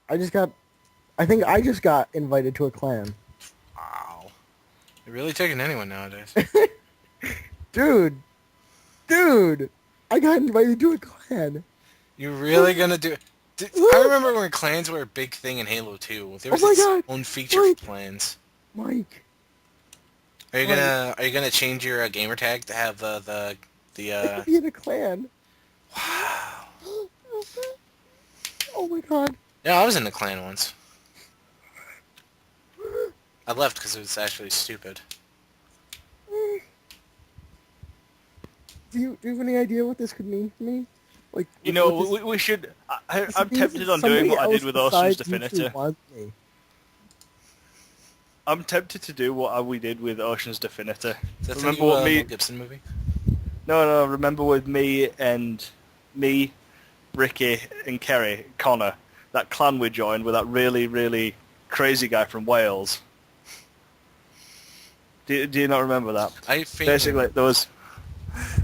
I just got. I think I just got invited to a clan. Wow. You're really taking anyone nowadays. Dude, dude, I got invited to a clan. You really gonna do... I What? remember when clans were a big thing in Halo 2. There Oh was my its god, own feature for Mike, clans. Mike, Are you Mike. gonna change your gamer tag to have the I could be in a clan. wow. Oh my god. Yeah, I was in the clan once. I left because it was actually stupid. Do you have any idea what this could mean for me? Like, You what know, this... we should... This I'm means that tempted on doing somebody what I did else with Ocean's besides you two Definitor. wants me. I'm tempted to do what we did with Ocean's Definitor. Is that the Remember new what Mel Gibson movie? No, remember with me, Ricky, and Kerry, Connor, that clan we joined with that really, really crazy guy from Wales. Do you not remember that? I think Basically, there was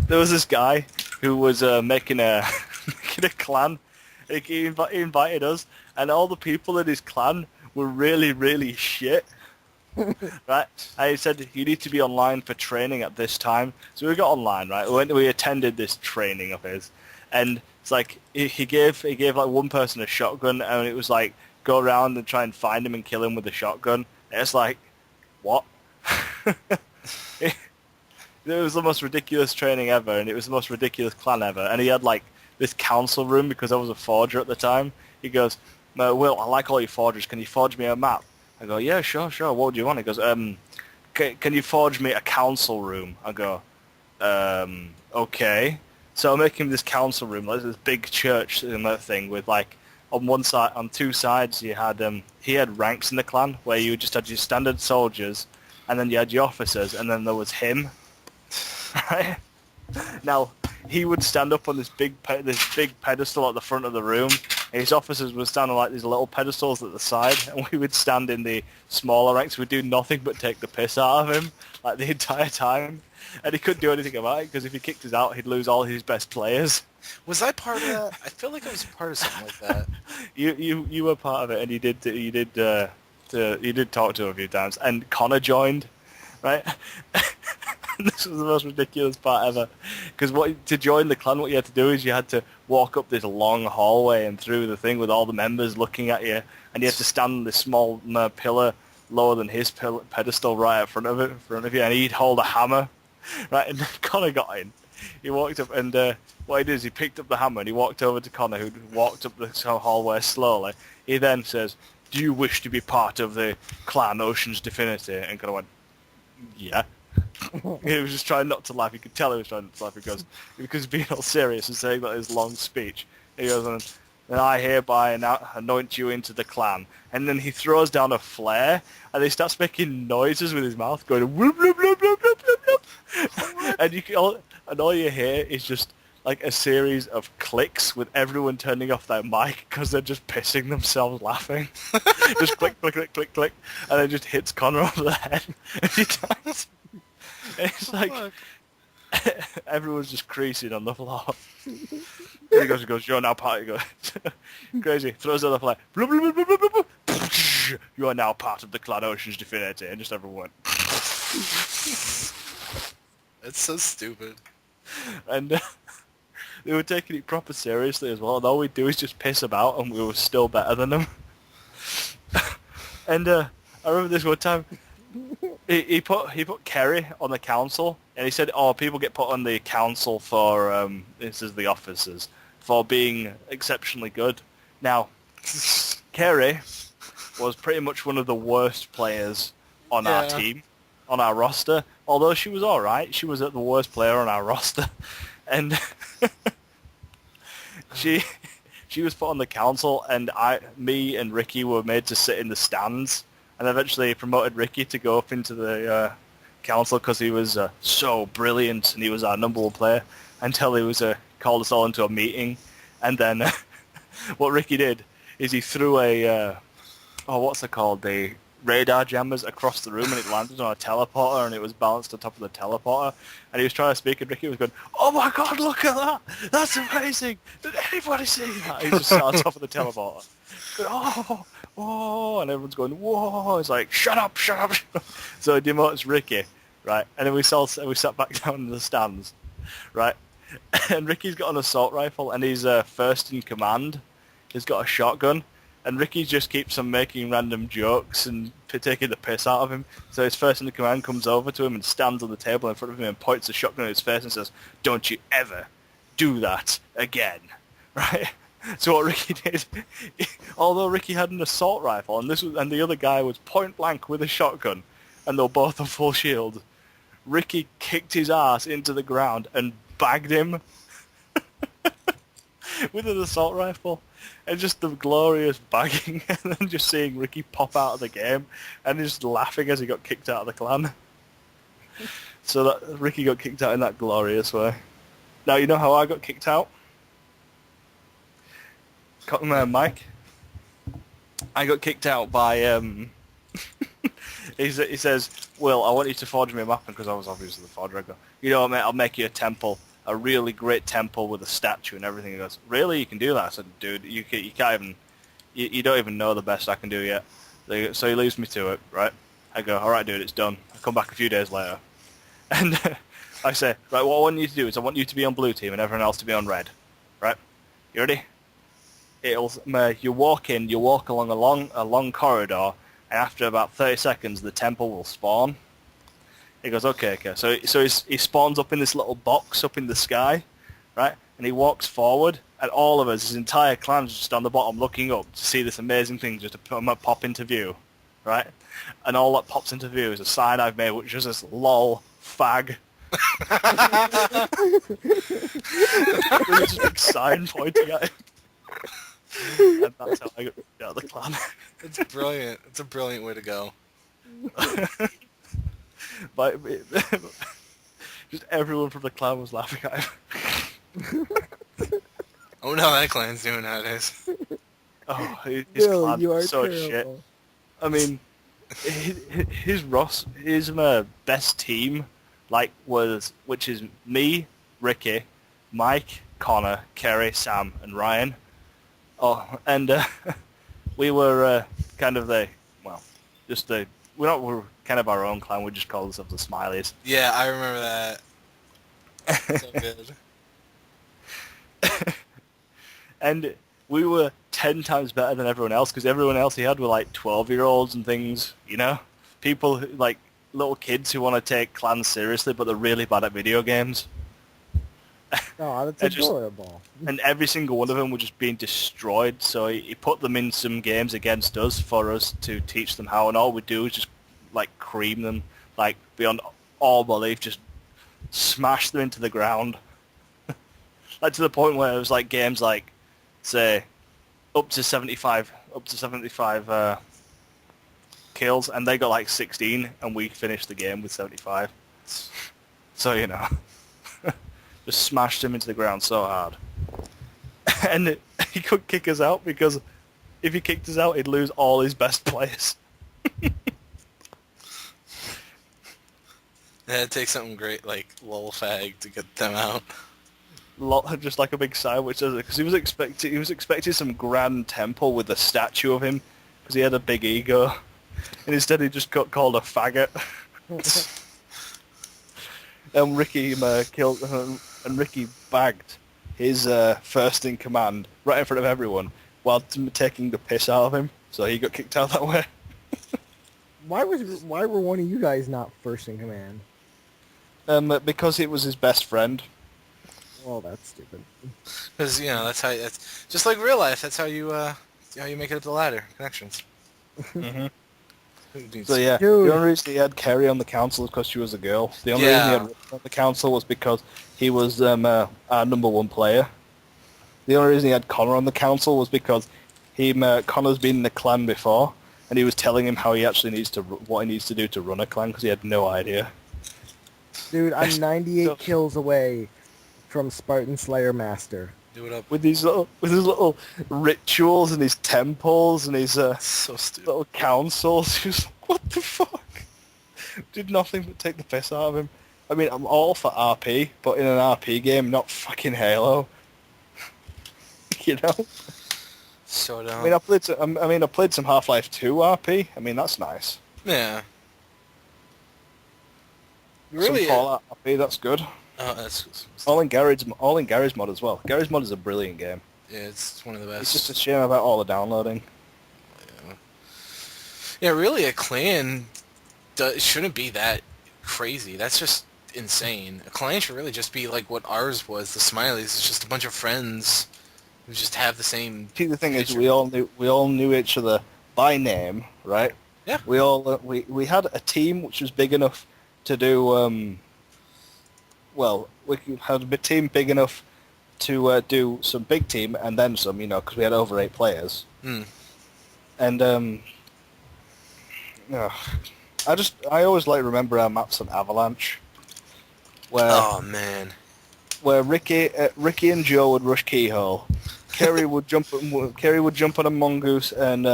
this guy who was making a making a clan. He invited us, and all the people in his clan were really, really shit. Right? And he said you need to be online for training at this time. So we got online, right? We attended this training of his, and it's like he gave like one person a shotgun, and it was like go around and try and find him and kill him with a shotgun. And it's like, what? It was the most ridiculous training ever, and it was the most ridiculous clan ever. And he had like this council room because I was a forger at the time. He goes, "No, Will, I like all your forgers. Can you forge me a map?" I go, "Yeah, sure. What do you want?" He goes, can you forge me a council room?" I go, okay. So I make him this council room, like this big church and that thing with like on one side, on two sides, you had he had ranks in the clan where you just had your standard soldiers, and then you had your officers, and then there was him. Right? Now, he would stand up on this big pedestal at the front of the room. And his officers would stand on like these little pedestals at the side, and we would stand in the smaller ranks. We'd do nothing but take the piss out of him like the entire time. And he couldn't do anything about it because if he kicked us out, he'd lose all his best players. was I part of that? I feel like I was part of something like that. You were part of it, and you did talk to him a few times. And Connor joined, right? This was the most ridiculous part ever. Because to join the clan, what you had to do is you had to walk up this long hallway and through the thing with all the members looking at you, and you had to stand on this small pillar lower than his pedestal right in front of you, and he'd hold a hammer, right? And Connor got in. He walked up, and what he did is he picked up the hammer and he walked over to Connor, who walked up the hallway slowly. He then says, "Do you wish to be part of the clan Ocean's Divinity?" And Connor went, "Yeah." He was just trying not to laugh. You could tell he was trying not to laugh because he's being all serious and saying that his long speech. He goes, "And I hereby anoint you into the clan." And then he throws down a flare, and he starts making noises with his mouth, going whoop, whoop, whoop, whoop, whoop, whoop, whoop. And all you hear is just like a series of clicks with everyone turning off their mic because they're just pissing themselves laughing. Just click, click, click, click, click, and it just hits Connor over the head every time. It's like everyone's just creasing on the floor. He goes, "You're now part." He goes, crazy. Throws out the flag. Blah, blah, blah, blah, blah, blah, blah. "You are now part of the Clan Ocean's Divinity," and just everyone went. It's so stupid. And they were taking it proper seriously as well. And all we'd do is just piss about, and we were still better than them. And I remember this one time. He put Kerry on the council, and he said, "Oh, people get put on the council for this is the officers for being exceptionally good." Now, Kerry was pretty much one of the worst players on our team, on our roster. Although she was all right, she was the worst player on our roster, and she was put on the council, and me and Ricky were made to sit in the stands. And eventually promoted Ricky to go up into the council because he was so brilliant and he was our number one player until he was called us all into a meeting. And then what Ricky did is he threw a what's it called, the radar jammers across the room, and it landed on a teleporter, and it was balanced on top of the teleporter. And he was trying to speak, and Ricky was going, "Oh my God, look at that! That's amazing! Did anybody see that?" He just sat on top of the teleporter. Going, oh, and everyone's going, "Whoa!" It's like, "Shut up, shut up!" Shut up. So he demotes Ricky, right? And then we sat back down in the stands, right? And Ricky's got an assault rifle, and he's first in command. He's got a shotgun. And Ricky just keeps on making random jokes and taking the piss out of him. So his first in the command comes over to him and stands on the table in front of him and points the shotgun at his face and says, "Don't you ever do that again." Right? So what Ricky did, although Ricky had an assault rifle and the other guy was point blank with a shotgun, and they were both on full shield, Ricky kicked his ass into the ground and bagged him with an assault rifle. And just the glorious bagging, and then just seeing Ricky pop out of the game, and just laughing as he got kicked out of the clan. So that Ricky got kicked out in that glorious way. Now you know how I got kicked out? Mike? I got kicked out by, he says, "Will, I want you to forge me a map," because I was obviously the forger. I go, "You know what, mate, I'll make you a temple. A really great temple with a statue and everything." He goes, "Really? You can do that?" I said, "Dude, you can't even, you don't even know the best I can do yet." So he leaves me to it, right? I go, "All right, dude, it's done." I come back a few days later, and I say, "Right, what I want you to do is I want you to be on blue team and everyone else to be on red, right? You ready? You walk along a long corridor, and after about 30 seconds, the temple will spawn." He goes, okay. So he spawns up in this little box up in the sky, right? And he walks forward, and all of us, his entire clan's just on the bottom looking up to see this amazing thing just to pop into view, right? And all that pops into view is a sign I've made, which is this "lol fag." Really just a big sign pointing at him. And that's how I got out of the clan. It's brilliant. It's a brilliant way to go. But just everyone from the clan was laughing at him. I wonder how that clan's doing nowadays. Oh, his Bill, clan you are was so terrible. shit. I mean, his best team, which is me, Ricky, Mike, Connor, Kerry, Sam, and Ryan. Oh, and we were we're kind of our own clan. We just call ourselves the Smileys. Yeah, I remember that. So good. And we were 10 times better than everyone else, because everyone else he had were like 12-year-olds and things, you know? People, like little kids who want to take clans seriously, but they're really bad at video games. Oh, that's adorable. And every single one of them were just being destroyed, so he put them in some games against us for us to teach them how, and all we do is just, like, cream them, like, beyond all belief, just smash them into the ground. Like, to the point where it was, like, games like, say, up to 75 kills, and they got, like, 16, and we finished the game with 75. So, you know... Just smashed him into the ground so hard. And he couldn't kick us out, because if he kicked us out, he'd lose all his best players. Yeah, it takes something great like lol fag to get them out. Just like a big sign which says it, because he was expecting some grand temple with a statue of him, because he had a big ego, and instead he just got called a faggot. And Ricky Ricky bagged his first in command right in front of everyone while taking the piss out of him, so he got kicked out that way. Why were one of you guys not first in command? Because it was his best friend. Well, that's stupid. Because that's just like real life. That's how you make it up the ladder. Connections. Mm-hmm. Who needs So yeah, Dude. the only reason he had Kerry on the council is because she was a girl. The only reason he had Rick on the council was because he was our number one player. The only reason he had Connor on the council was because Connor's been in the clan before, and he was telling him how he actually what he needs to do to run a clan, because he had no idea. Dude, I'm 98 kills away from Spartan Slayer Master. Do it up. with his little rituals and his temples and his So stupid. little councils. He was like, what the fuck? Did nothing but take the piss out of him. I mean, I'm all for RP, but in an RP game, not fucking Halo. You know? So dumb. I mean, I played some Half-Life 2 RP. I mean, that's nice. Yeah. Really? Some Fallout RP, that's good. Oh, that's All in Garage Mod as well. Garage Mod is a brilliant game. yeah. It's one of the best. It's just a shame about all the downloading. Yeah, really, a clan shouldn't be that crazy. That's just insane. A clan should really just be like what ours was. The Smileys. It's just a bunch of friends who just have the same. See, the thing is, picture. we all knew each other by name, right? Yeah. We all we had a team which was big enough to do. Well, we had a team big enough to do some big team and then some, you know, because we had over 8 players. Hmm. And I always like remember our maps on Avalanche, where Oh man. Ricky and Joe would rush Keyhole, Kerry would jump on a mongoose, and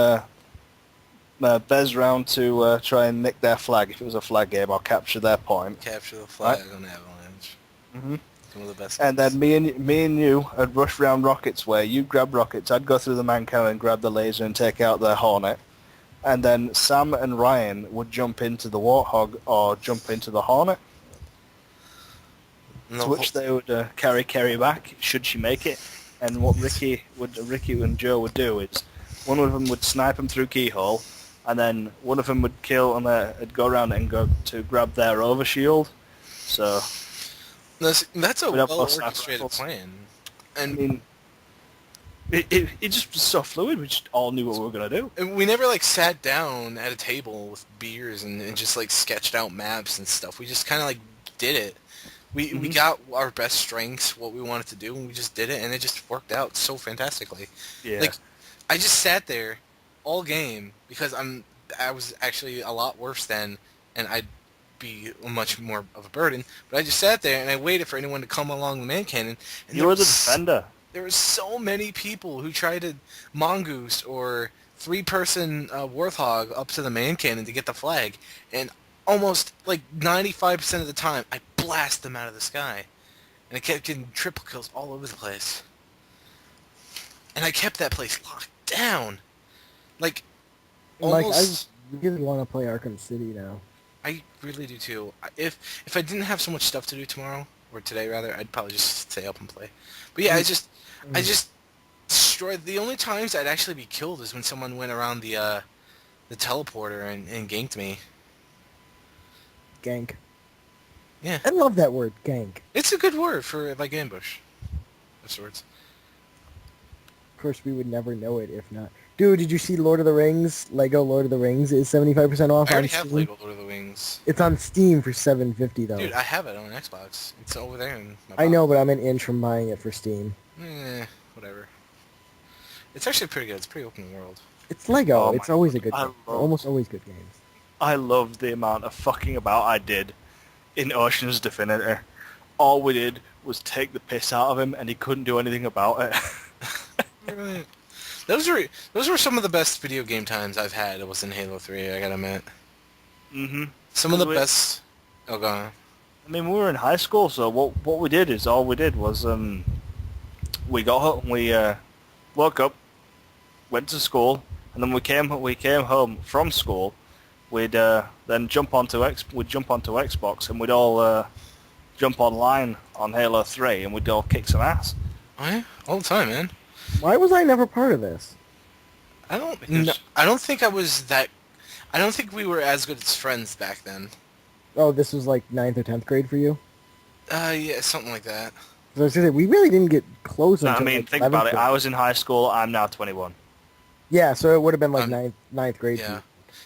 Bez round to try and nick their flag if it was a flag game or capture their point. Capture the flag on Avalanche. Hmm. Some of the best. And then me and you would rush round rockets, where you'd grab rockets, I'd go through the man cannon and grab the laser and take out their Hornet. And then Sam and Ryan would jump into the Warthog or jump into the Hornet, No, to which they would carry Kerry back, should she make it. And what Ricky and Joe would do is, one of them would snipe him through Keyhole, and then one of them would kill, and they'd go around and go to grab their overshield. So, that's a We'd have both well-orchestrated rifles. plan. I And mean, it just was so fluid, we just all knew what we were going to do. And we never like sat down at a table with beers and just like sketched out maps and stuff. We just kind of like did it. We got our best strengths, what we wanted to do, and we just did it, and it just worked out so fantastically. Yeah. Like, I just sat there all game because I was actually a lot worse then, and I'd be much more of a burden. But I just sat there and I waited for anyone to come along the man cannon. And You were the defender. There were so many people who tried to mongoose or 3-person warthog up to the man cannon to get the flag, and almost like 95% of the time I blast them out of the sky, and I kept getting triple kills all over the place, and I kept that place locked down, like Like, almost. I really want to play Arkham City now. I really do too. If I didn't have so much stuff to do tomorrow, or today rather, I'd probably just stay up and play. But yeah, I just destroyed. The only times I'd actually be killed is when someone went around the teleporter and ganked me. Gank. Yeah, I love that word, gank. it's a good word for like ambush of sorts. Of course, we would never know it if not. Dude, did you see Lord of the Rings? Lego Lord of the Rings is 75% off I on already have Steam. Lego Lord of the Wings. It's on Steam for $7.50 though. Dude, I have it on Xbox. It's over there in my I know, box. but I'm an inch from buying it for Steam. Whatever. It's actually pretty good. It's pretty open world. It's Lego. Oh It's my always a God. good I game. love- Almost always good games. I loved the amount of fucking about I did in Ocean's Definitor. All we did was take the piss out of him, and he couldn't do anything about it. Right. Those were some of the best video game times I've had. It was in Halo 3, I gotta admit. Mm-hmm. Some of the We- best... Oh, go on. I mean, we were in high school, so what we did is all we did was we got home, we woke up, went to school, and then we came home from school. We'd then jump onto Xbox, and we'd all jump online on Halo 3, and we'd all kick some ass. Oh, yeah? All the time, man. Why was I never part of this? I don't think I don't think we were as good as friends back then. Oh, this was like 9th or 10th grade for you? Yeah, something like that. 'Cause I was gonna say, we really didn't get close No, I until mean, like think 11th about it. grade. I was in high school. I'm now 21. Yeah, so it would have been like Um, ninth grade. Yeah. for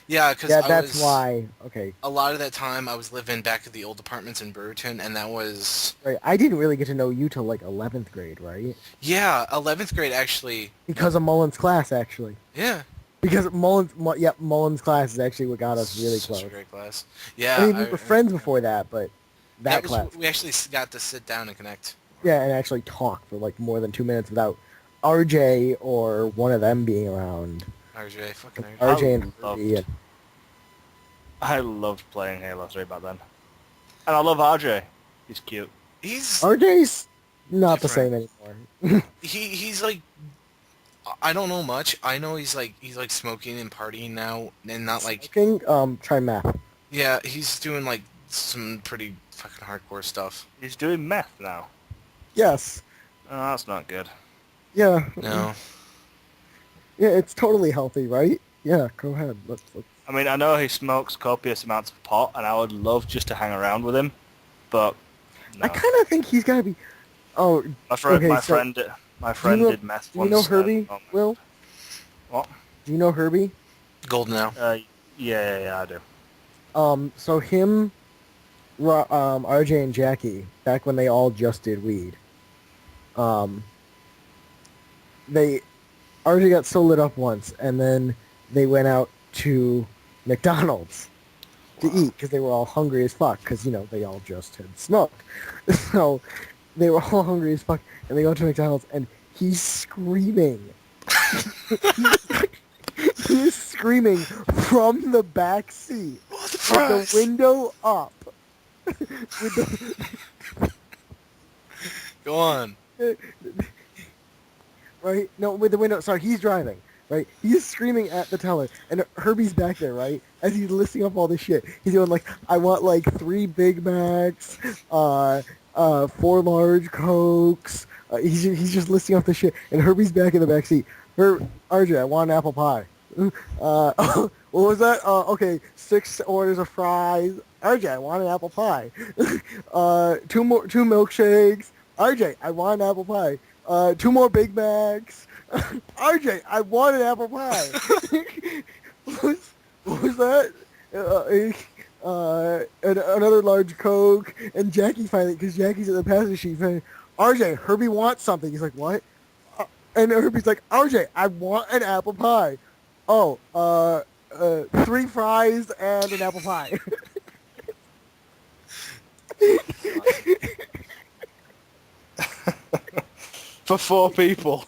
Yeah, you. because Yeah, that's why. Okay. a lot of that time I was living back at the old apartments in Brewerton, and that was... Right. I didn't really get to know you till like 11th grade, right? Yeah, 11th grade actually... Because of Mullen's class, actually. Yeah. Because Mullen's class is actually what got us really Such close. a great class. Yeah. I mean, we were friends before that, but that was, class. we actually got to sit down and connect Yeah, and actually talk for like more than 2 minutes without RJ or one of them being around. RJ, fucking Like RJ. RJ and Ruby loved and I loved playing Halo 3 back then. And I love RJ. He's cute. He's RJ's not the different. same anymore. He's like, I don't know much. I know he's like smoking and partying now, and not like, Smoking, try math. yeah, he's doing like some pretty fucking hardcore stuff. He's doing meth now. Yes. Oh, that's not good. Yeah. No, Yeah, it's totally healthy, right? Yeah, go ahead. Let's. I mean, I know he smokes copious amounts of pot, and I would love just to hang around with him, but no. I kind of think he's gotta be. Oh, My friend, okay, my so friend, my do friend you know, did meth do you once. know Herbie? Oh, Will? what? Do you know Herbie? gold now. Yeah, I do. So him, RJ and Jackie, back when they all just did weed, um, they RJ got so lit up once, and then they went out to McDonald's to Wow. eat because they were all hungry as fuck because they all just had smoked, so they were all hungry as fuck, and they go to McDonald's and he's screaming. He's screaming from the back seat What the with fries? the window up. With Go on. the, right? No, with the window. Sorry, he's driving. Right? He's screaming at the teller, and Herbie's back there, right? As he's listing up all this shit, he's going like, "I want like 3 Big Macs, 4 large Cokes." He's just listing off the shit, and Herbie's back in the back seat. RJ, I want an apple pie. What was that? Okay, 6 orders of fries. RJ, I want an apple pie. 2 milkshakes. RJ, I want an apple pie. 2 more Big Macs. RJ, I want an apple pie. what was that? Another large Coke, and Jackie finally, because Jackie's at the passenger seat, RJ, Herbie wants something. He's like, what? And Herbie's like, RJ, I want an apple pie. Oh, 3 fries and an apple pie. For 4 people.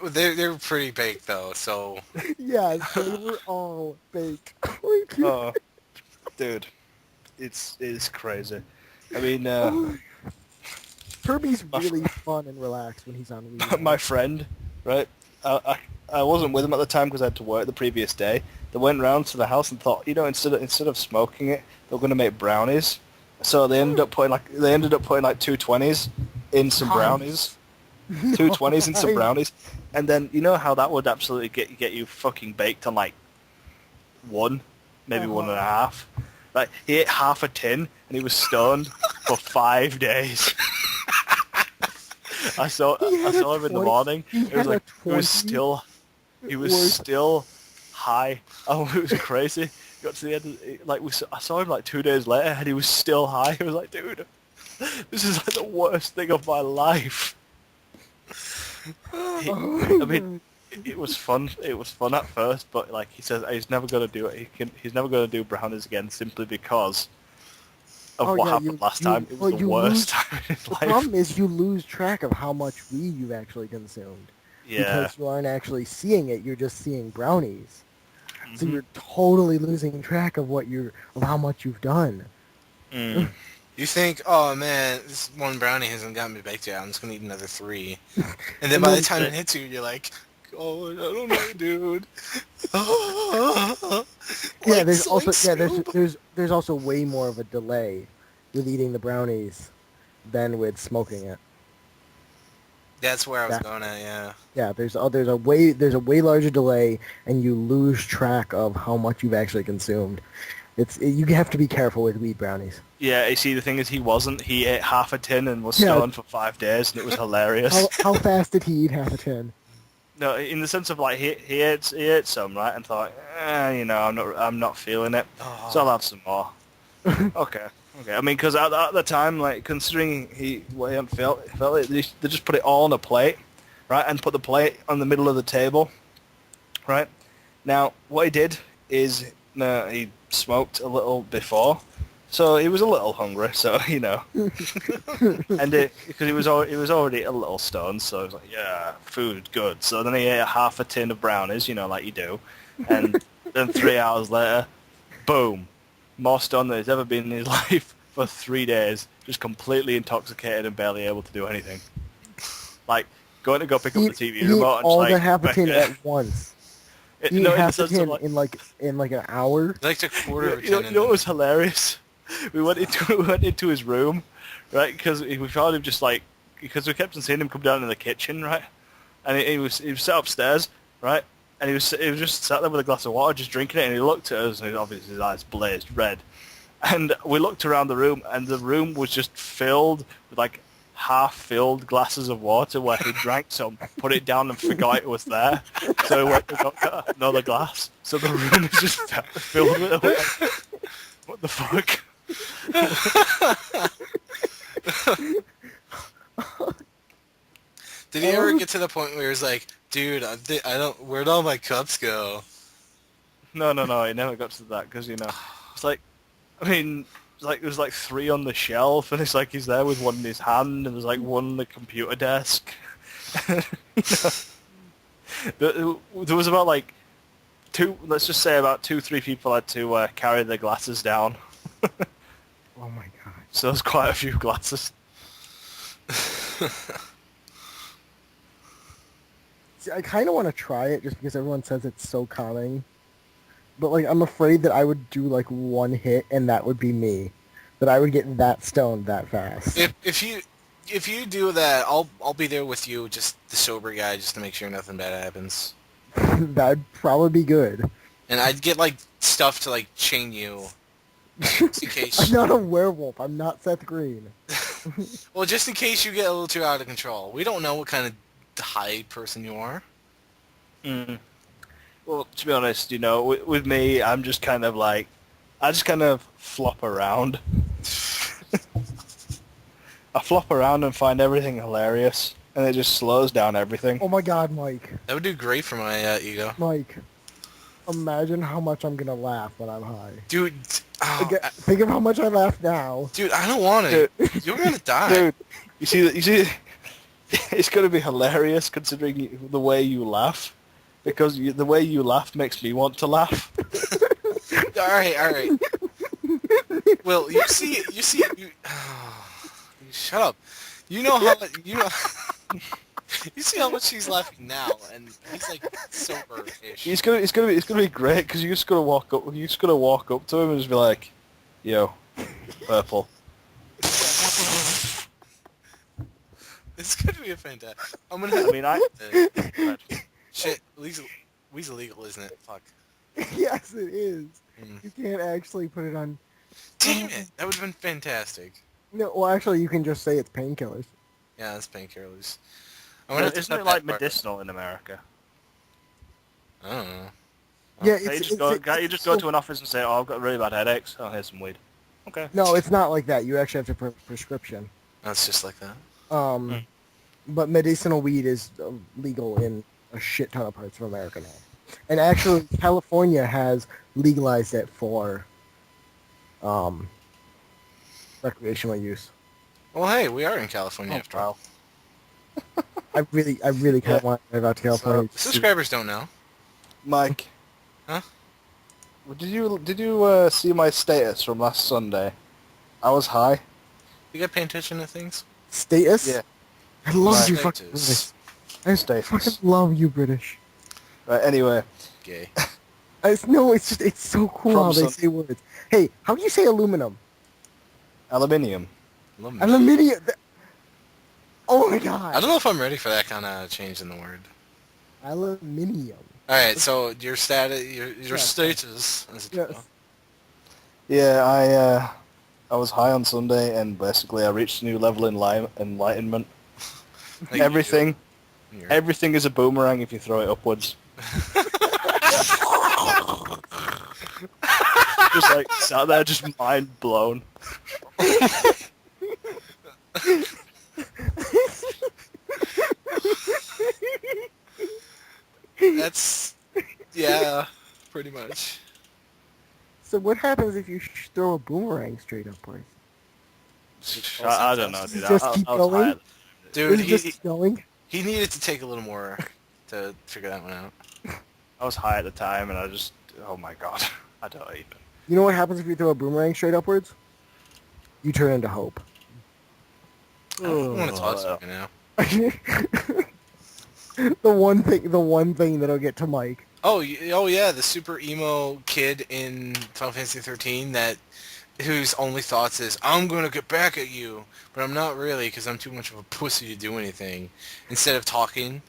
They're pretty baked though, so Yes, they were all baked. Oh, dude, it's crazy. I mean, Herbie's really fun and relaxed when he's on weed. my friend, right? I wasn't with him at the time because I had to work the previous day. They went round to the house and thought, instead of smoking it, they were going to make brownies. So they ended up putting like 220s in some Nice. brownies. 220s and some Nice. brownies, and then you know how that would absolutely get you fucking baked on like 1, maybe 1.5. Like he ate half a tin and he was stoned for 5 days. I saw him in the morning. It was like he was still high. Oh, it was crazy. Got to the end of, I saw him like 2 days later and he was still high. I was like, dude, this is like the worst thing of my life. I mean, it was fun. It was fun at first, but like he says, he's never gonna do it. He's never gonna do brownies again simply because of what happened last time. It was the worst time in his The life. problem is you lose track of how much weed you've actually consumed. Yeah. Because you aren't actually seeing it, you're just seeing brownies. So you're totally losing track of how much you've done. Mm. you think, oh man, this one brownie hasn't got me baked yet. I'm just gonna eat another 3, and then by the time it hits you, you're like, oh, I don't know, dude. Yeah, there's also way more of a delay with eating the brownies than with smoking it. That's where I was going at, yeah. Yeah, there's a way larger delay, and you lose track of how much you've actually consumed. You have to be careful with weed brownies. Yeah, you see, the thing is, he ate half a tin and was stoned for 5 days, and it was hilarious. How fast did he eat half a tin? No, in the sense of like he ate some, right, and thought, I'm not feeling it, so I'll have some more. Okay. I mean, because at the time, like considering he hadn't felt it, they just put it all on a plate, right, and put the plate on the middle of the table, right. Now, what he did is he smoked a little before, So he was a little hungry, so you know, and because he was already a little stoned, so he was like, yeah, food, good. So then he ate half a tin of brownies, you know, like you do, and then 3 hours later, boom, more stoned than he's ever been in his life for 3 days, just completely intoxicated and barely able to do anything. Like going to go pick up the TV He ate remote and just all like the half a tin at once. He ate no, in the half a sense of tin like, in like an hour. He liked a quarter of a you know, tin. you know what was hilarious? We went into his room, right? Because we found him just like because we kept on seeing him come down in the kitchen, right? And he was sat upstairs, right? And he was just sat there with a glass of water, just drinking it. And he looked at us, and obviously his eyes blazed red. And we looked around the room, and the room was just filled with like half-filled glasses of water where he drank some, put it down, and forgot it was there. So he went and got another glass. So the room is just filled with it. Like, what the fuck? Did he ever get to the point where he was like, dude, I don't, where'd all my cups go? No, it never got to that because it's like, I mean, it's like there's like 3 on the shelf, and it's like he's there with one in his hand, and there's like one on the computer desk. There was about like let's just say about 2-3 people had to carry their glasses down. Oh my god. So there's quite a few glasses. See, I kind of want to try it just because everyone says it's so calming. But like, I'm afraid that I would do like one hit and that would be me. That I would get that stoned that fast. If you do that, I'll be there with you, just the sober guy, just to make sure nothing bad happens. That'd probably be good. And I'd get like stuff to like chain you, just in case. I'm not a werewolf. I'm not Seth Green. Well, just in case you get a little too out of control. We don't know what kind of high person you are. Mm. Well, to be honest, with me, I'm just kind of like, I just kind of flop around. I flop around and find everything hilarious, and it just slows down everything. Oh my god, Mike. That would do great for my ego. Mike, imagine how much I'm gonna laugh when I'm high. Dude, Think of how much I laugh now. dude, I don't want it. You're gonna die. Dude, you see, it's gonna be hilarious considering the way you laugh, because the way you laugh makes me want to laugh. All right. Well, you see, shut up. You know how you see how much he's laughing now, and he's like sober-ish. It's gonna be great because you're just gonna walk up to him and just be like, "Yo, purple." It's gonna be a fantastic. I'm gonna. Shit, Weasel legal, isn't it? Fuck. Yes, it is. Mm. You can't actually put it on... Damn it! That would have been fantastic. No, well, actually, you can just say it's painkillers. Yeah, that's painkillers. I'm gonna have to Isn't cut it like that part. medicinal in America? I don't know. Yeah, Can't you just go to an office and say, "Oh, I've got really bad headaches. Oh, here's some weed." Okay. No, it's not like that. You actually have to prescription. That's just like that. But medicinal weed is legal in a shit ton of parts of America now. And actually, California has legalized it for recreational use. Well, hey, we are in California after all. I really kind of want to move out to California. Subscribers don't know. Mike. Huh? Did you see my status from last Sunday? I was high. You got paying attention to things? Status? Yeah. I love Right. you fucking Status. British. I Status. fucking love you British. Right. Anyway. Gay. It's so cool From how they some- say words. Hey, how do you say aluminum? Aluminium. Love me. Aluminium. Oh my god. I don't know if I'm ready for that kind of change in the word. Aluminium. All right, so your status, your Yes. status. As it Yes. Yeah, I was high on Sunday, and basically I reached a new level in enlightenment. Like Everything you're- is a boomerang if you throw it upwards. Just like sat there, just mind blown. That's yeah, pretty much. So what happens if you throw a boomerang straight upwards? I don't know, Does dude. it just keep I was going? high. Dude, Is it just keep going? he needed to take a little more to figure that one out. I was high at the time, and I just, oh my god, I don't even. You know what happens if you throw a boomerang straight upwards? You turn into Hope. I don't want to talk to you now. The one thing that'll get to Mike. Oh yeah, the super emo kid in Final Fantasy 13 whose only thoughts is, I'm gonna get back at you, but I'm not really because I'm too much of a pussy to do anything. Instead of talking,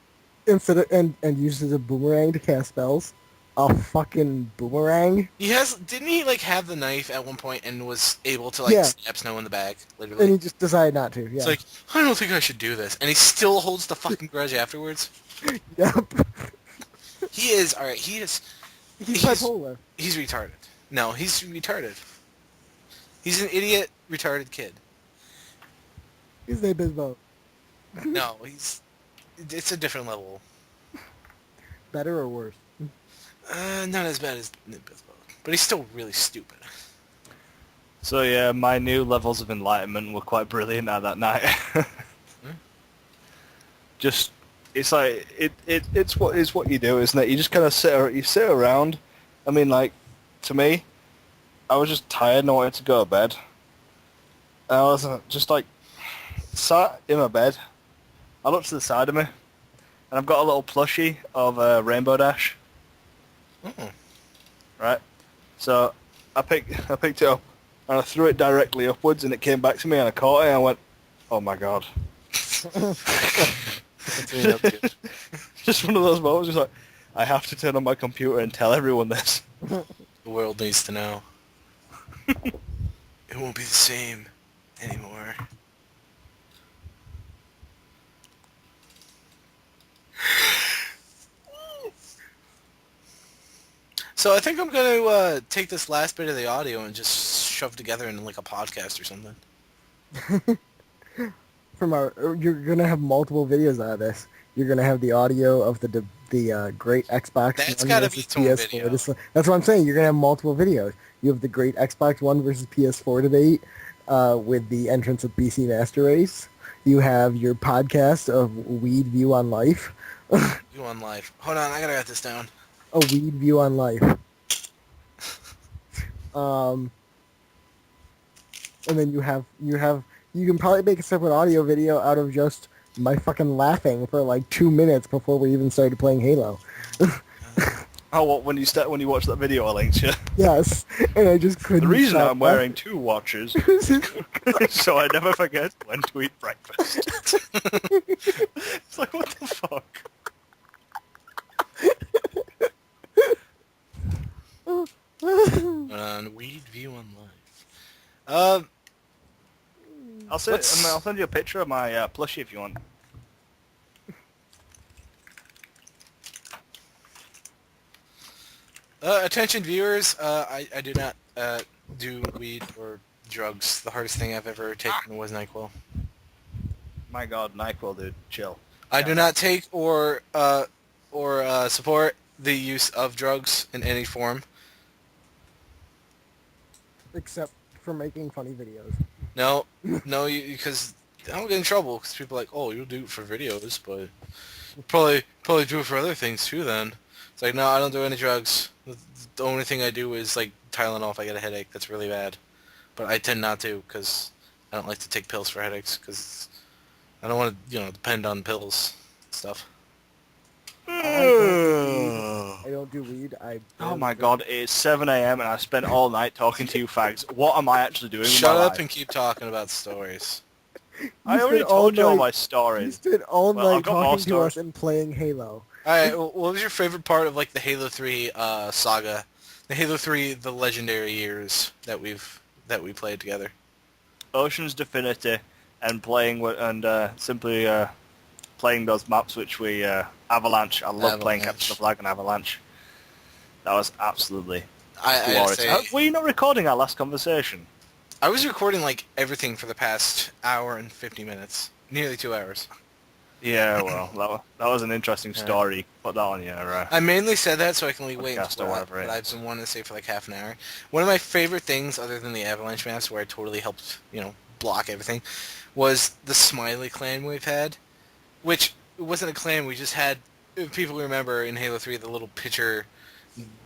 And uses a boomerang to cast spells. A fucking boomerang. didn't he like have the knife at one point and was able to Yeah. stab Snow in the back, literally? And he just decided not to. Yeah. It's like, I don't think I should do this, and he still holds the fucking grudge afterwards. Yep. He is alright. He's bipolar. He's retarded. No, he's retarded. He's an idiot, retarded kid. His name is Bo. No, it's a different level. Better or worse? Not as bad as Nimbus, but he's still really stupid. So yeah, my new levels of enlightenment were quite brilliant at that night. Just, it's like it's what you do, isn't it? You just kind of sit around. I mean, like, to me, I was just tired and I wanted to go to bed. And I was just like sat in my bed. I looked to the side of me, and I've got a little plushie of Rainbow Dash. Oh. Right. So I picked it up and I threw it directly upwards, and it came back to me, and I caught it and I went, oh my god. Just one of those moments, just like, I have to turn on my computer and tell everyone this. The world needs to know. It won't be the same anymore. So I think I'm going to take this last bit of the audio and just shove together in like a podcast or something. You're gonna have multiple videos out of this. You're gonna have the audio of the great Xbox That's One gotta versus be its own PS4. video. That's what I'm saying. You're gonna have multiple videos. You have the great Xbox One versus PS4 debate with the entrance of PC Master Race. You have your podcast of Weed View on Life. You on live. Hold on, I gotta write this down. A Weed View on Life. And then you can probably make a separate audio video out of just my fucking laughing for like 2 minutes before we even started playing Halo. Oh, what, when you watch that video I linked you? Yes, and I just couldn't. The reason stop I'm wearing 2 watches so I never forget when to eat breakfast. It's like, what the fuck? On Weed View on Live. I'll send you a picture of my plushie if you want. Attention viewers, I do not do weed or drugs. The hardest thing I've ever taken was NyQuil. My god, NyQuil, dude, chill. I do not take or support the use of drugs in any form. Except for making funny videos. No, because I'll get in trouble because people are like, oh, you'll do it for videos, but probably do it for other things too. Then it's like, no, I don't do any drugs. The only thing I do is like Tylenol if I get a headache. That's really bad, but I tend not to because I don't like to take pills for headaches because I don't want to, depend on pills and stuff. I don't do weed. Oh my god, it's 7 a.m. and I spent all night talking to you fags. What am I actually doing with Shut my up life? and keep talking about stories. I already spent all told you all night- my You stories. spent all Well, I've night got more talking to us stories. and playing Halo. Alright, what was your favorite part of like the Halo 3 saga? The Halo 3, the legendary years that we played together. Ocean's Divinity and simply playing those maps which we Avalanche. I love playing Avalanche. Capture the Flag and Avalanche. That was absolutely I gotta glorious. say, Were you not recording our last conversation? I was recording like everything for the past hour and 50 minutes. Nearly 2 hours. Yeah, well, that was an interesting Yeah. story. Put that on your I mainly said that so I can wait podcast or until whatever what it I've is. been wanting to say for like half an hour. One of my favorite things, other than the avalanche maps, where I totally helped, block everything, was the Smiley clan we've had, which it wasn't a clan. We just had, if people remember in Halo 3, the little picture,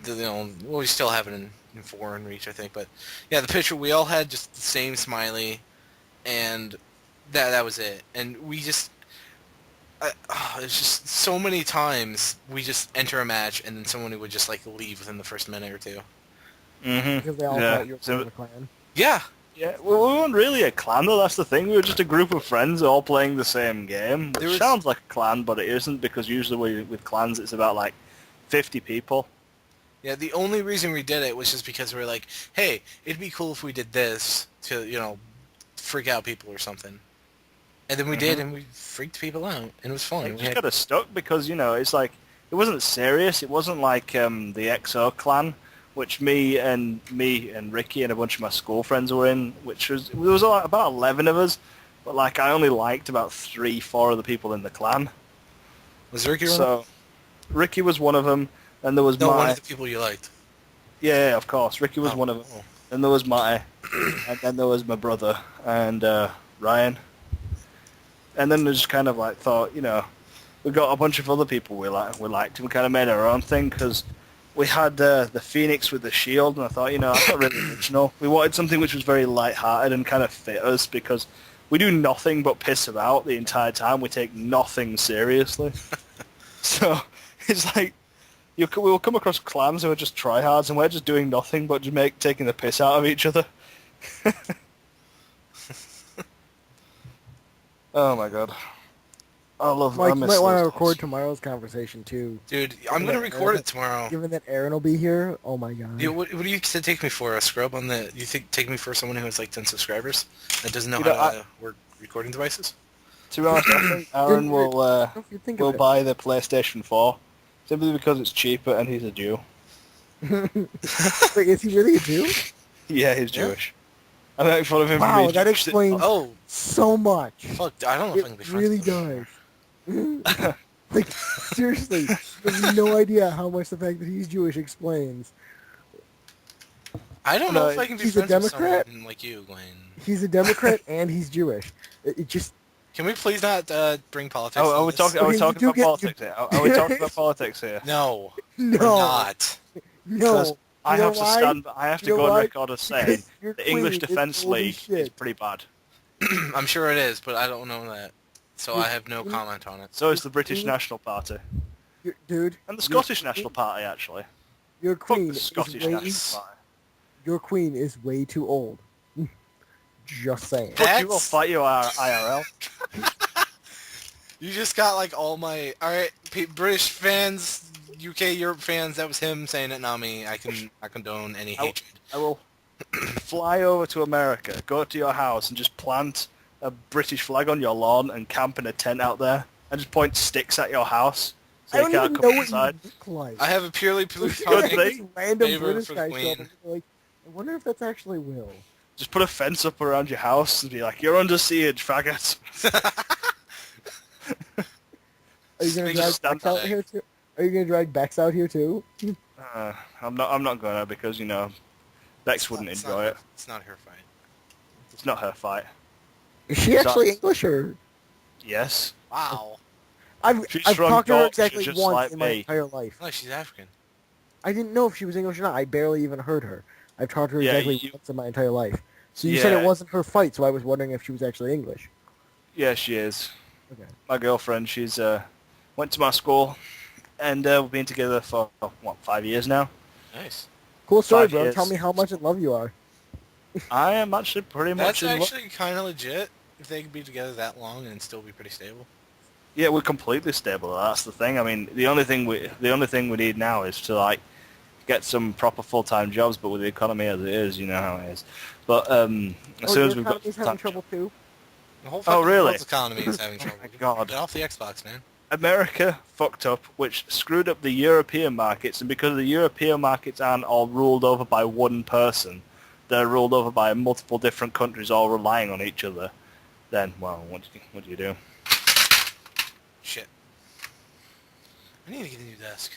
well, we still have it in 4 and Reach, I think, but yeah, the picture, we all had just the same Smiley, and that was it. And we just, it's just so many times we just enter a match and then someone would just like leave within the first minute or two. Mm-hmm. Because they all Yeah. thought you were part of a clan. Yeah, Yeah, well, we weren't really a clan though, that's the thing. We were just a group of friends all playing the same game. There Which was- sounds like a clan, but it isn't, because usually with clans it's about like 50 people. yeah. The only reason we did it was just because we were like, hey, it'd be cool if we did this to freak out people or something. And then we did, and we freaked people out, and it was fun. It We just had- got us stuck because, it's like, it wasn't serious. It wasn't like the XO clan, which me and Ricky and a bunch of my school friends were in, there was about 11 of us, but like I only liked about 3-4 of the people in the clan. was Ricky one? So Ricky was one of them, and there was No, one Mai. of the people you liked. Yeah, of course. Ricky was Oh, one of them. oh. Then there was Mai, and then there was my brother and Ryan. And then I just kind of like thought, we got a bunch of other people we liked, and we kind of made our own thing because we had the Phoenix with the shield, and I thought, that's not really original. We wanted something which was very light-hearted and kind of fit us because we do nothing but piss about the entire time. We take nothing seriously. So it's like we will come across clans who are just tryhards, and we're just doing nothing but just taking the piss out of each other. Oh my god. I Mike, you miss might want to those record days. tomorrow's conversation too. Dude, I'm Yeah, gonna record it tomorrow. Given that Aaron will be here, oh my god. What do you take me for? A scrub on the? You think take me for someone who has like 10 subscribers that doesn't know You how know, to work recording devices? To be honest, I think Aaron If you think will of it. buy the PlayStation 4 simply because it's cheaper and he's a Jew. Wait, is he really a Jew? Yeah, he's Yeah. Jewish. I make fun of him for Wow, being that Jewish. explains Oh, so much. fuck! I don't know if I can be It friends. really with does. Like, seriously, you have no idea how much the fact that he's Jewish explains. I don't know No, if I can be he's a friends with Democrat? someone like you, Glenn. He's a Democrat and he's Jewish. It just... Can we please not bring politics? Are into we this? talking? Are we Okay, talking you about do get- politics here? Are we talking about politics here? No, No. we're not. Because No. I You know have to why? stand. I have to You know go on why? record as saying Because your the English queen is Defence old as League is shit. pretty bad. I'm sure it is, but I don't know that, so Your I have no queen- comment on it. So is the British Queen- National Party Dude. and the Scottish National Party actually. Your Fuck queen the is Scottish way... National Party. Your queen is way too old. Just saying. Fuck you! I'll That's- fight you IRL. You just got like all my alright British fans, UK Europe fans. That was him saying it, not me. I condone any hatred. I will fly over to America, go to your house, and just plant a British flag on your lawn and camp in a tent out there, and just point sticks at your house so I you don't can't even come know what inside. you look like. I have a purely Good platonic thing. This random favor British for guy the show up queen. and be like, I wonder if that's actually Will. Just put a fence up around your house and be like, "You're under siege, faggots." Are you gonna Speak drag of Bex out scumbag. here too? Are you gonna drag Bex out here too? I'm not gonna because Bex wouldn't It's enjoy not, it. It's not her fight. It's not her fight. Is she actually Sucks. English or? Yes. Wow. I've She's I've from talked to her Yorkshire, exactly just once like in my me. entire life. No, she's African. I didn't know if she was English or not. I barely even heard her. I've talked to her Yeah, exactly you- once in my entire life. So you said Yeah. it wasn't her fight, so I was wondering if she was actually English. Yeah, she is. Okay. My girlfriend. She's went to my school, and we've been together for 5 years now. Nice. Cool story, 5 bro. years. Tell me how much in love you are. I am actually pretty much That's in love. actually kind of legit. If they could be together that long and still be pretty stable. Yeah, we're completely stable. That's the thing. I mean, the only thing we need now is to like get some proper full-time jobs. But with the economy as it is, you know how it is. But as soon as your we've got economy's having full-time trouble too. The whole Oh, fucking really? world's economy is having trouble. my God. Get off the Xbox, man. America fucked up, which screwed up the European markets, and because the European markets aren't all ruled over by one person, they're ruled over by multiple different countries all relying on each other. Then, well, what do you do? Shit. I need to get a new desk.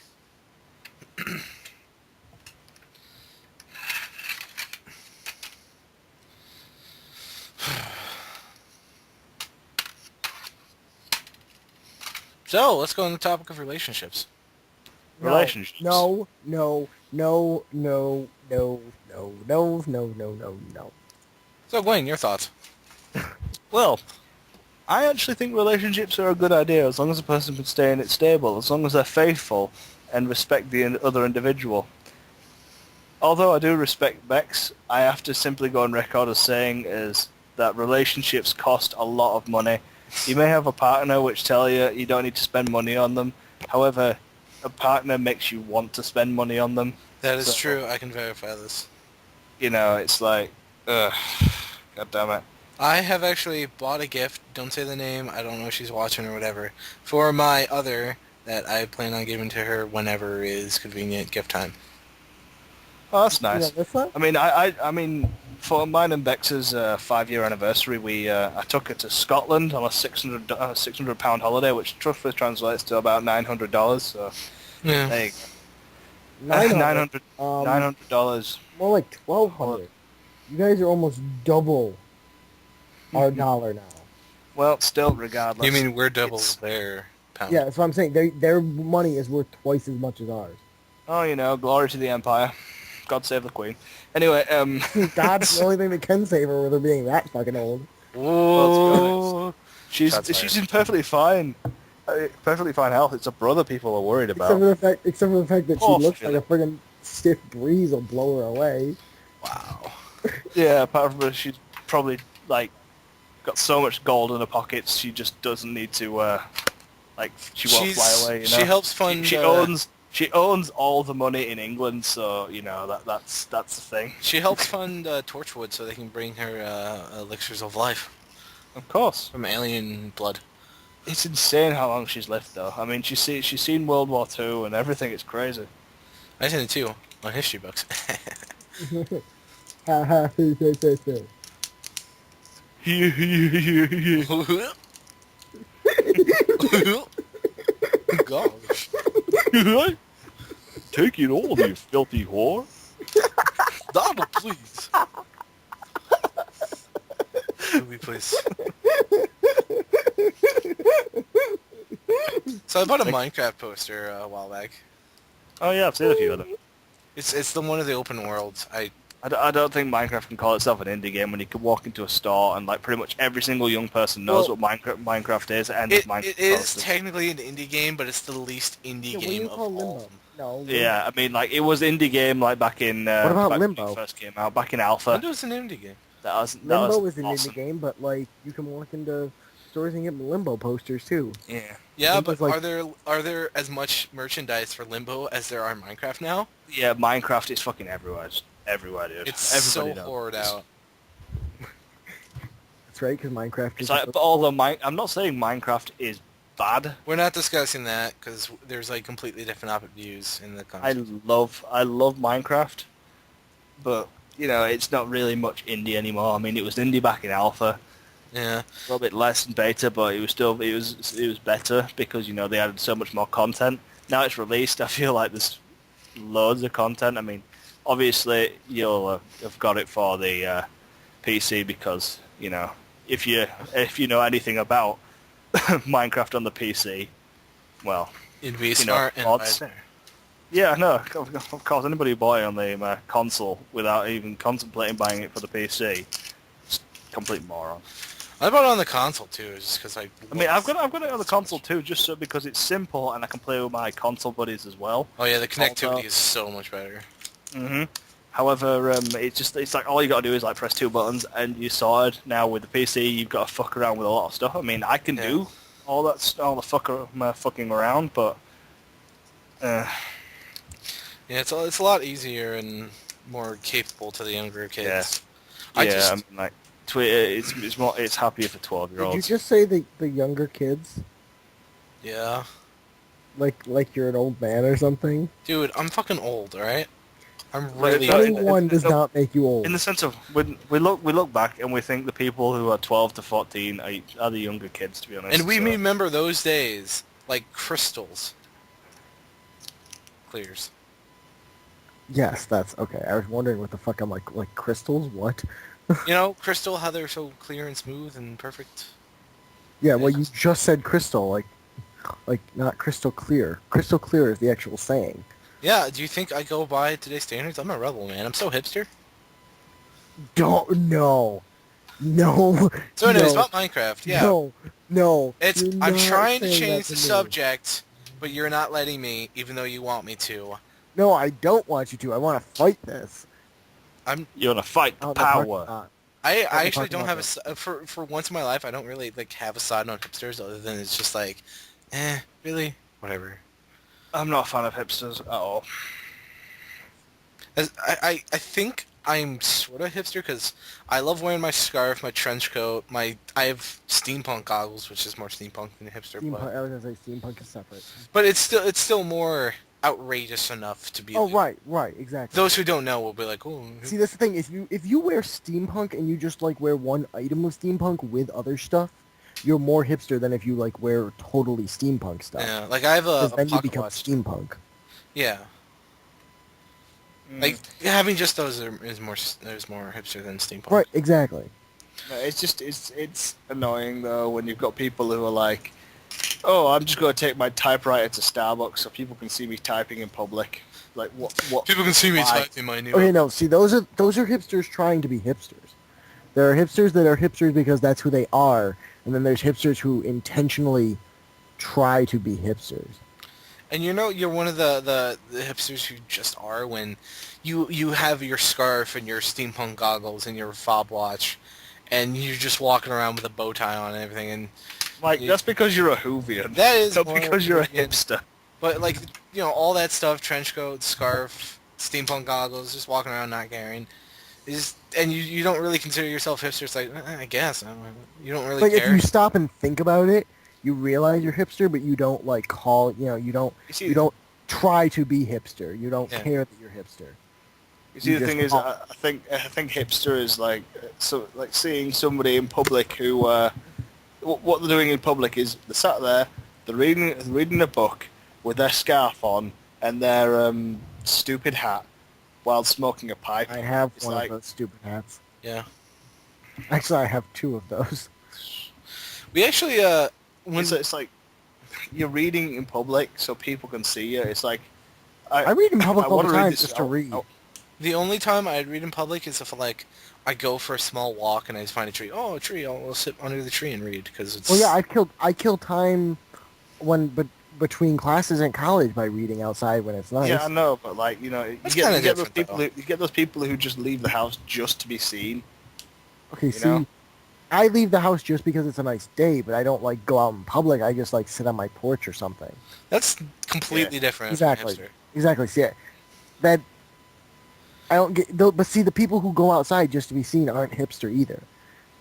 So, let's go on the topic of relationships. Relationships. No, no, no, no, no, no, no, no, no, no, no. So, Wayne, your thoughts? Well, I actually think relationships are a good idea as long as a person can stay in it stable, as long as they're faithful and respect the other individual. Although I do respect Bex, I have to simply go on record as saying is that relationships cost a lot of money. You may have a partner which tell you don't need to spend money on them. However, a partner makes you want to spend money on them. That is So, true. I can verify this. You know, it's like, ugh, god damn it. I have actually bought a gift, don't say the name, I don't know if she's watching or whatever, for my other that I plan on giving to her whenever is convenient gift time. Oh, that's You know, nice. this one? I mean, for mine and Bex's 5-year anniversary, I took her to Scotland on a £600 holiday, which truthfully translates to about $900. So Yeah. there you go. 900. $900. More like 1,200. You guys are almost double our dollar now. Well, still, regardless. You mean we're double it's- their pound? Yeah, that's what I'm saying. Their money is worth twice as much as ours. Oh, you know, glory to the Empire. God save the Queen. Anyway, God's the only thing that can save her with her being that fucking old. Whoa. she's Shots fired. in perfectly fine health. It's a brother people are worried about. Except for the fact that she Oh, looks shit. like a friggin' stiff breeze will blow her away. Wow. Yeah, apart from she's probably like got so much gold in her pockets, she just doesn't need to she won't fly away. You know? She helps fund. She owns all the money in England, so you know that's the thing. She helps fund Torchwood so they can bring her elixirs of life Of course, from alien blood. it's insane how long she's lived, though. I mean, she's seen World War II and everything. It's crazy. I seen it too on history books. Ha ha, he, he. Gosh. Take it all, you filthy whore. Donald, please. Movie, please. So I bought a Minecraft poster a while back. Oh yeah, I've seen a few of them. It's the one of the open worlds. I don't think Minecraft can call itself an indie game when you can walk into a store and like pretty much every single young person knows what Minecraft is and Minecraft It is posters. technically an indie game, but it's the least indie What do game you of call all. Limbo? No. Limbo. Yeah, I mean like it was indie game like back in What about back Limbo? when it first came out, back in alpha. Window's an indie game. Limbo is an awesome. indie game, but like you can walk into stores and get Limbo posters too. Yeah. Yeah, Limbo's but like- are there as much merchandise for Limbo as there are Minecraft now? Yeah, Minecraft is fucking everywhere. It's everywhere, dude. It's Everybody so knows. hoard out. That's right, because Minecraft It's is. like, but although I'm not saying Minecraft is bad. We're not discussing that because there's like completely different opposite views in the I concept. love Minecraft, but you know it's not really much indie anymore. I mean, it was indie back in alpha, Yeah. a little bit less in beta, but it was better because you know they added so much more content. Now it's released, I feel like there's loads of content. I mean, obviously you'll have got it for the PC because you know if you know anything about Minecraft on the PC, well, It'd be you know, smart and mods. right there. Yeah, no, of course, anybody who bought it on the console without even contemplating buying it for the PC, is a complete moron. I bought it on the console too, just because I I mean, I've got it on the console too, just so because it's simple and I can play with my console buddies as well. Oh yeah, the connectivity Although- is so much better. hmm However, it's like all you got to do is like press 2 buttons and you're sorted. Now with the PC, you've got to fuck around with a lot of stuff. I mean, I can Yeah. do all the fucking around, but Yeah, it's a lot easier and more capable to the younger kids. I yeah, just I mean, like Twitter, it's happier for Did you 12-year-olds. just say the younger kids? yeah, Like you're an old man or something? dude, I'm fucking old, alright? I'm really... No, 21 does no, not make you old. in the sense of when we look back and we think the people who are 12 to 14 are the younger kids, to be honest. And we so. remember those days like crystals. Clears. Yes, that's okay. I was wondering what the fuck I'm like crystals? What? You know, crystal, how they're so clear and smooth and perfect. Yeah, well, you just said crystal, like not crystal clear. Crystal clear is the actual saying. Yeah, do you think I go by today's standards? I'm a rebel, man. I'm so hipster. Don't no. So anyways, no, about Minecraft, yeah. no. It's you're I'm not trying to saying change that the me. subject, but you're not letting me, even though you want me to. No, I don't want you to. I want to fight this. You want to fight the Out in the parking power. lot. I Talking actually don't about have for once in my life I don't really like have a side on hipsters other than it's just like, really, whatever. I'm not a fan of hipsters at all. As I think I'm sort of hipster because I love wearing my scarf, my trench coat, I have steampunk goggles, which is more steampunk than hipster, Steampunk. I was gonna say steampunk is separate. but it's still more outrageous enough to be. Oh right, exactly. Those who don't know will be like, oh. See, that's the thing. If you wear steampunk and you just like wear one item of steampunk with other stuff, you're more hipster than if you like wear totally steampunk stuff. Yeah, like I have a 'Cause then you pocket become watch. steampunk. Yeah. Like having just those is more hipster than steampunk. Right, exactly. No, it's just it's annoying though when you've got people who are like, oh, I'm just going to take my typewriter to Starbucks so people can see me typing in public. Like what? People can see me why? typing my new. Okay, no. See, those are hipsters trying to be hipsters. There are hipsters that are hipsters because that's who they are, and then there's hipsters who intentionally try to be hipsters. And you know, you're one of the hipsters who just are when you have your scarf and your steampunk goggles and your fob watch, and you're just walking around with a bow tie on and everything. And Like that's because you're a Hoovian. that is not more because you're a Hoovian. hipster. But like all that stuff, trench coat, scarf, steampunk goggles, just walking around not caring. And you don't really consider yourself hipster. It's like I guess you don't really Like care. if you stop and think about it, you realize you're hipster, but you don't like call. You don't try to be hipster. You don't care that you're hipster. You see, You the just thing is, call- I think hipster is like seeing somebody in public who what they're doing in public is they're sat there, they're reading a book with their scarf on and their stupid hat while smoking a pipe. I have It's one like- of those stupid hats. Yeah. Actually, I have two of those. We actually when It's like you're reading in public so people can see you. It's like I read in public I all wanna the read time this- just to read. the only time I'd read in public is if like I go for a small walk and I just find a tree. Oh, a tree! I'll sit under the tree and read because it's. Well, yeah, I kill time between classes in college by reading outside when it's nice. Yeah, I know, but like you That's get kinda those different, people though. you get those people who just leave the house just to be seen. Okay, see, know? I leave the house just because it's a nice day, but I don't like go out in public. I just like sit on my porch or something. That's completely different. Exactly. From a hipster. Exactly. See, that I don't get. But see, the people who go outside just to be seen aren't hipster either.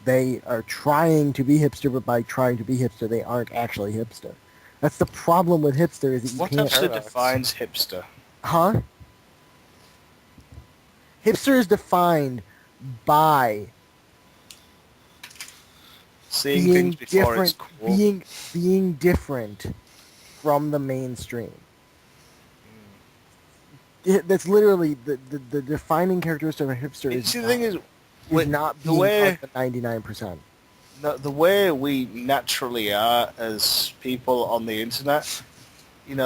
They are trying to be hipster, but by trying to be hipster, they aren't actually hipster. That's the problem with hipster is that you What can't. actually Paradox. defines hipster? Huh? Hipster is defined by Seeing being things before different, it's cool. being different from the mainstream. That's literally the defining characteristic of a hipster is See, the thing is, not the being way- part of the 99%. the way we naturally are as people on the internet,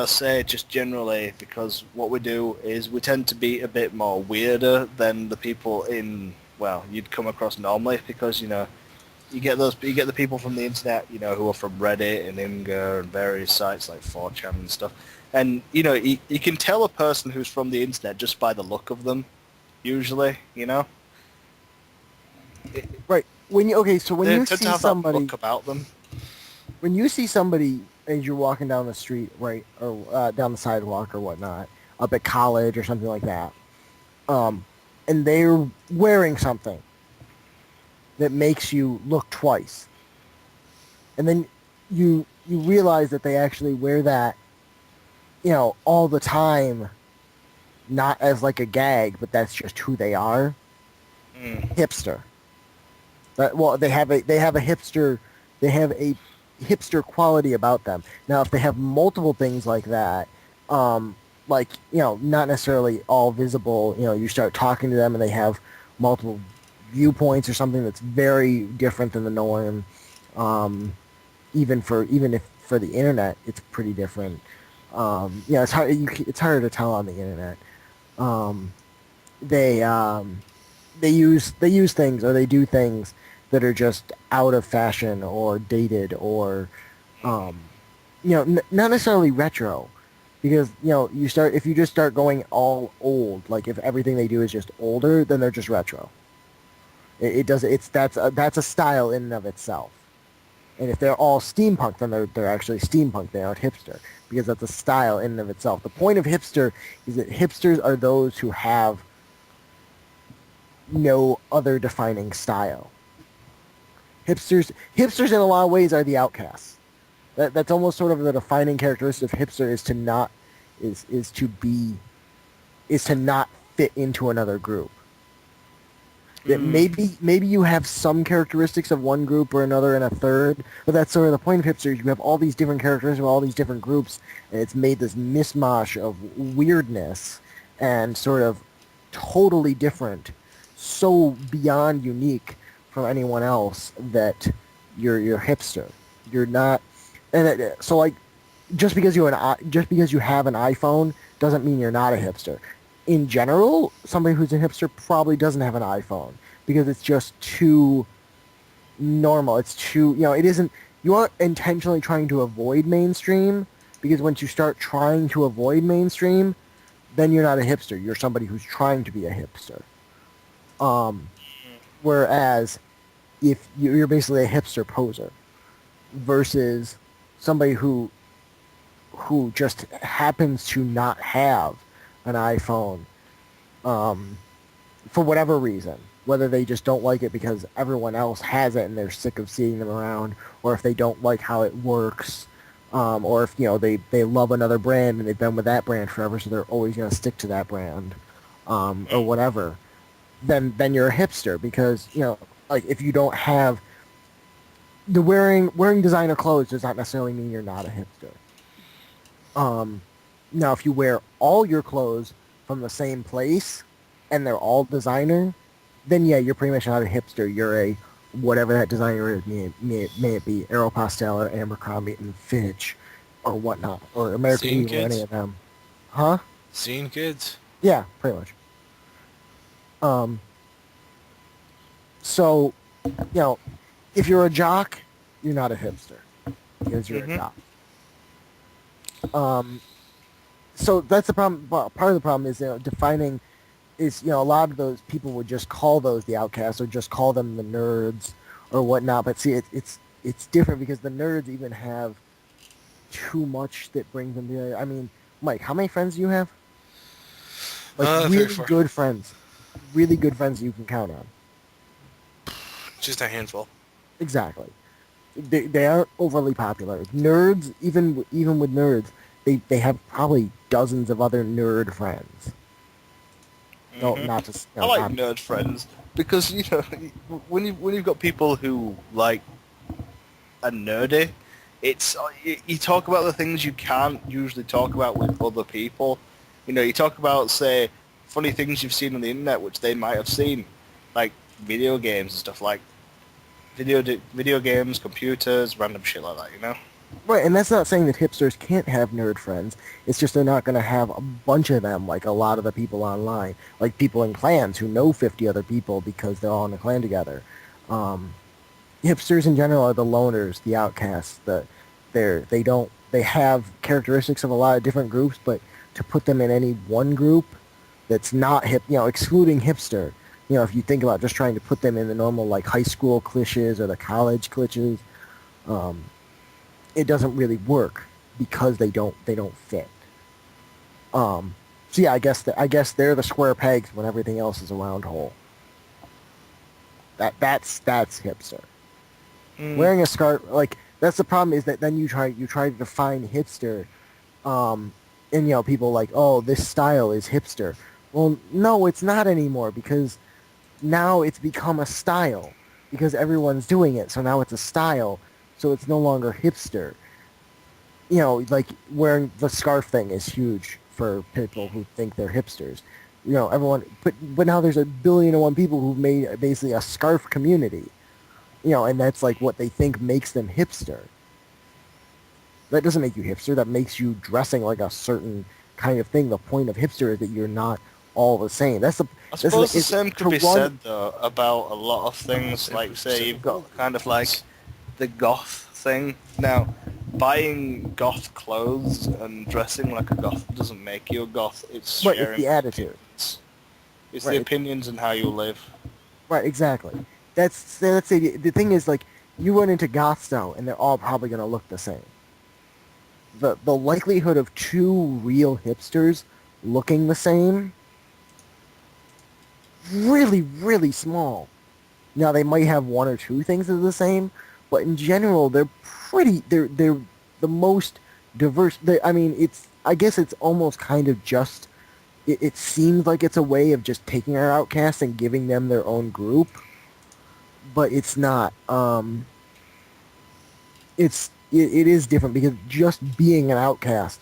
say just generally, because what we do is we tend to be a bit more weirder than the people you'd come across normally, because you get the people from the internet, who are from Reddit and Imgur and various sites like 4chan and stuff, and you can tell a person who's from the internet just by the look of them, usually, Right. When you they see tend to have that somebody, look about them. when you see somebody as you're walking down the street, right, or down the sidewalk or whatnot, up at college or something like that, and they're wearing something that makes you look twice, and then you realize that they actually wear that, all the time, not as like a gag, but that's just who they are. Mm. Hipster. Well, they have a hipster quality about them. Now, if they have multiple things like that, like, not necessarily all visible, you start talking to them and they have multiple viewpoints or something that's very different than the norm. Even if for the internet, it's pretty different. It's hard. It's harder to tell on the internet. Um, they use things or they do things that are just out of fashion or dated or not necessarily retro, because if you just start going all old, like if everything they do is just older, then they're just retro. It does it's that's a style in and of itself. And if they're all steampunk, then they're actually steampunk. They aren't hipster, because that's a style in and of itself. The point of hipster is that hipsters are those who have no other defining style. Hipsters in a lot of ways are the outcasts. That's almost sort of the defining characteristic of hipster, is to not is to be is to not fit into another group. That maybe you have some characteristics of one group or another and a third, but that's sort of the point of hipsters. You have all these different characteristics of all these different groups, and it's made this mishmash of weirdness and sort of totally different, so beyond unique from anyone else, that you're hipster. You're not, so like, just because you have an iPhone doesn't mean you're not a hipster. In general, somebody who's a hipster probably doesn't have an iPhone, because it's just too normal. It's too, it isn't, you aren't intentionally trying to avoid mainstream, because once you start trying to avoid mainstream, then you're not a hipster. You're somebody who's trying to be a hipster. Whereas if you're basically a hipster poser versus somebody who just happens to not have an iPhone, for whatever reason, whether they just don't like it because everyone else has it and they're sick of seeing them around, or if they don't like how it works, or if they love another brand and they've been with that brand forever, so they're always going to stick to that brand, or whatever, then you're a hipster, because like, if you don't have the wearing designer clothes does not necessarily mean you're not a hipster. Now, if you wear all your clothes from the same place and they're all designer, then yeah, you're pretty much not a hipster. You're a whatever that designer is. May it be Aeropostale or Abercrombie and Fitch or whatnot, or American Scene Eagle, or any kids? of them. Huh? Scene kids? Yeah, pretty much. So, if you're a jock, you're not a hipster, because you're a jock. So that's the problem. Well, part of the problem is, defining is, a lot of those people would just call those the outcasts, or just call them the nerds or whatnot. But see, it's different, because the nerds even have too much that brings them together. I mean, Mike, how many friends do you have? Like, 3 or really 4. good friends. Really good friends you can count on. Just a handful. Exactly. They aren't overly popular. Nerds, even with nerds, they have probably dozens of other nerd friends. No, not just. I like nerd friends, because when you've got people who like are nerdy, it's you talk about the things you can't usually talk about with other people. You talk about, say, funny things you've seen on the internet which they might have seen, like video games and stuff, like video games, computers, random shit like that. Right, and that's not saying that hipsters can't have nerd friends. It's just they're not going to have a bunch of them, like a lot of the people online, like people in clans who know 50 other people because they're all in a clan together. Hipsters in general are the loners, the outcasts. They have characteristics of a lot of different groups, but to put them in any one group that's not hip, excluding hipster, if you think about just trying to put them in the normal, like, high school cliches or the college cliches, it doesn't really work, because they don't fit. So yeah, I guess they're the square pegs when everything else is a round hole. That's hipster. Wearing a scarf, like, that's the problem, is that then you try to define hipster, and people like, oh, this style is hipster. Well, no, it's not anymore, because now it's become a style because everyone's doing it. So now it's a style. So it's no longer hipster. Like wearing the scarf thing is huge for people who think they're hipsters. Everyone, but now there's 1,000,000,001 people who've made basically a scarf community. And that's like what they think makes them hipster. That doesn't make you hipster. That makes you dressing like a certain kind of thing. The point of hipster is that you're not all the same. I suppose the it's same could be said though about a lot of things. Like say you've got kind of like the goth thing. Now, buying goth clothes and dressing like a goth doesn't make you a goth. It's Right, sharing it's the attitude. It's Right. the opinions and how you live. Right, exactly. Let's say the thing is, like, you run into goths now, and they're all probably going to look the same. The likelihood of two real hipsters looking the same, really, really small. Now, they might have one or two things that are the same, but in general, they're the most diverse. I guess it's almost kind of just, it seems like it's a way of just taking our outcasts and giving them their own group, but it's not. It is different, because just being an outcast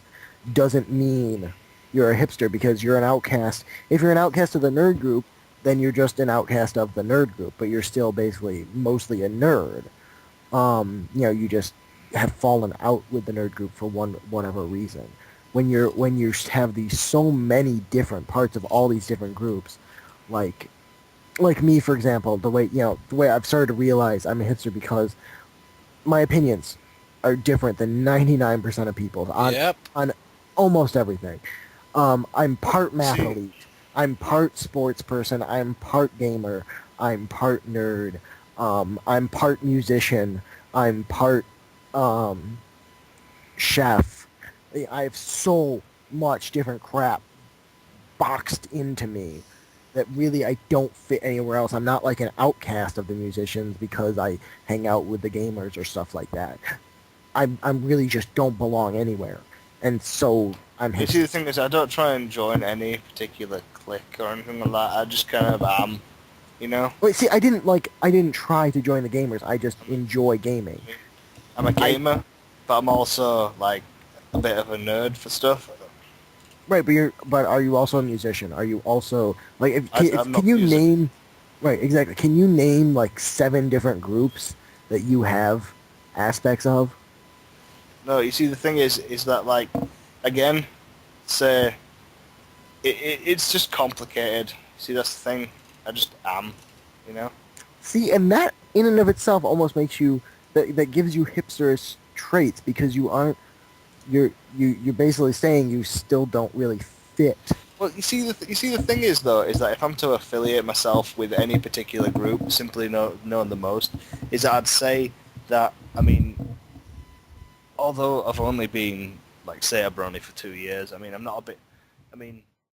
doesn't mean you're a hipster, because you're an outcast. If you're an outcast of the nerd group, then you're just an outcast of the nerd group, but you're still basically mostly a nerd. You just have fallen out with the nerd group for whatever reason. When you have these so many different parts of all these different groups, like me, for example, the way I've started to realize I'm a hipster, because my opinions are different than 99% of people's Yep. on almost everything. I'm part mathlete. I'm part sports person. I'm part gamer. I'm part nerd. I'm part musician. I'm part chef. I have so much different crap boxed into me that really I don't fit anywhere else. I'm not like an outcast of the musicians because I hang out with the gamers or stuff like that. I'm really just don't belong anywhere, and so I'm You see, the thing is, I don't try and join any particular clique or anything like that. I just kind of am, you know. Wait, see, I didn't try to join the gamers. I just enjoy gaming. I'm a gamer, but I'm also like a bit of a nerd for stuff. Right, but are you also a musician? Are you also like I'm not can you music. name right, exactly. Can you name like 7 different groups that you have aspects of? No, you see, the thing is that like, again, say, it's just complicated. See, that's the thing. I just am, you know. See, and that in and of itself almost makes you that gives you hipsterish traits, because you're basically saying you still don't really fit. Well, you see, the thing is though, is that if I'm to affiliate myself with any particular group, simply known the most, is that I'd say that, I mean, although I've only been, like, say, a brony for 2 years, I mean, I'm not a bit, I mean,